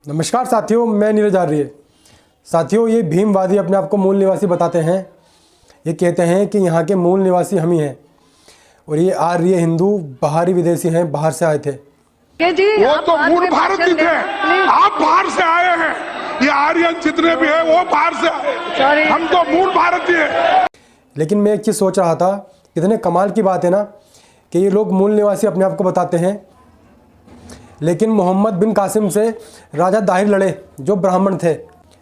नमस्कार साथियों, मैं नीरज आर्य। साथियों, ये भीमवादी अपने आप को मूल निवासी बताते हैं। ये कहते हैं कि यहाँ के मूल निवासी हम ही हैं और ये आर्य हिंदू बाहरी विदेशी हैं, बाहर से आए थे। वो तो मूल भारतीय थे, आप बाहर से आए हैं। ये आर्यन जितने भी हैं वो बाहर से आए, हम तो मूल भारतीय हैं। लेकिन मैं एक चीज़ सोच रहा था, कितने कमाल की बात है ना कि ये लोग मूल निवासी अपने आप को बताते हैं, लेकिन मोहम्मद बिन कासिम से राजा दाहिर लड़े जो ब्राह्मण थे।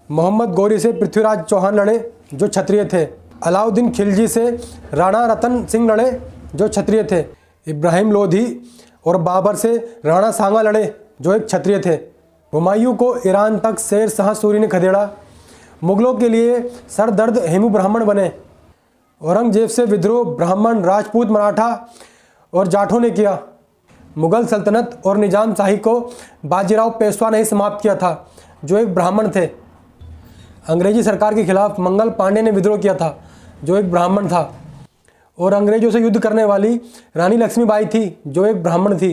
मोहम्मद गौरी से पृथ्वीराज चौहान लड़े जो क्षत्रिय थे। अलाउद्दीन खिलजी से राणा रतन सिंह लड़े जो क्षत्रिय थे। इब्राहिम लोधी और बाबर से राणा सांगा लड़े जो एक क्षत्रिय थे। हुमायूं को ईरान तक शेर शाह सूरी ने खदेड़ा। मुगलों के लिए सरदर्द हेमू ब्राह्मण बने। औरंगजेब से विद्रोह ब्राह्मण, राजपूत, मराठा और जाठों ने किया। मुगल सल्तनत और निजाम शाही को बाजीराव पेशवा ने ही समाप्त किया था जो एक ब्राह्मण थे। अंग्रेजी सरकार के खिलाफ मंगल पांडे ने विद्रोह किया था जो एक ब्राह्मण था। और अंग्रेजों से युद्ध करने वाली रानी लक्ष्मीबाई थी जो एक ब्राह्मण थी।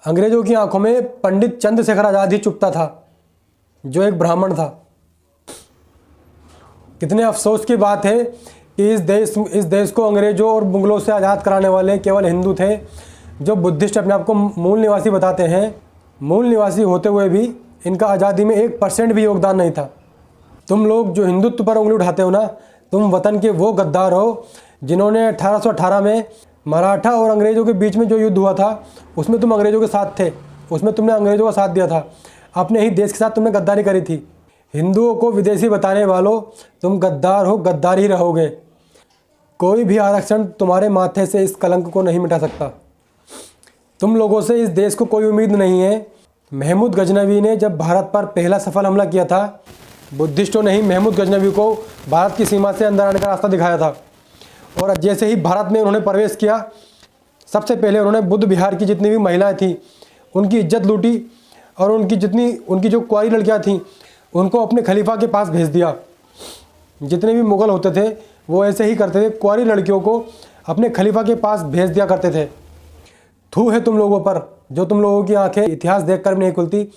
अंग्रेजों की आंखों में पंडित चंद्रशेखर आज़ाद ही चुभता था जो एक ब्राह्मण था। कितने अफसोस की बात है कि इस देश को अंग्रेजों और मुगलों से आज़ाद कराने वाले केवल हिंदू थे, जो बुद्धिस्ट अपने आप को मूल निवासी बताते हैं। मूल निवासी होते हुए भी इनका आज़ादी में 1% भी योगदान नहीं था। तुम लोग जो हिंदुत्व पर उंगली उठाते हो ना, तुम वतन के वो गद्दार हो जिन्होंने 1818 में मराठा और अंग्रेज़ों के बीच में जो युद्ध हुआ था उसमें तुम अंग्रेज़ों के साथ थे, उसमें तुमने अंग्रेज़ों का साथ दिया था। अपने ही देश के साथ तुमने गद्दारी करी थी। हिंदुओं को विदेशी बताने वालों, तुम गद्दार हो, गद्दार ही रहोगे। कोई भी आरक्षण तुम्हारे माथे से इस कलंक को नहीं मिटा सकता। तुम लोगों से इस देश को कोई उम्मीद नहीं है। महमूद गजनवी ने जब भारत पर पहला सफल हमला किया था, बुद्धिस्टों ने ही महमूद गजनवी को भारत की सीमा से अंदर आने का रास्ता दिखाया था। और जैसे ही भारत में उन्होंने प्रवेश किया, सबसे पहले उन्होंने बुद्ध विहार की जितनी भी महिलाएं थीं उनकी इज्जत लूटी और उनकी जो कुंवारी लड़कियां थीं उनको अपने खलीफा के पास भेज दिया। जितने भी मुग़ल होते थे वो ऐसे ही करते थे, कुंवारी लड़कियों को अपने खलीफा के पास भेज दिया करते थे। थू है तुम लोगों पर, जो तुम लोगों की आंखें इतिहास देखकर भी नहीं खुलती,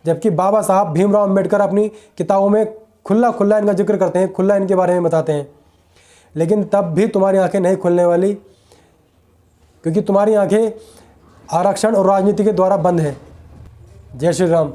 जबकि बाबा साहब भीमराव अंबेडकर अपनी किताबों में खुला इनका जिक्र करते हैं, खुला इनके बारे में बताते हैं। लेकिन तब भी तुम्हारी आंखें नहीं खुलने वाली, क्योंकि तुम्हारी आंखें आरक्षण और राजनीति के द्वारा बंद हैं। जय श्री राम।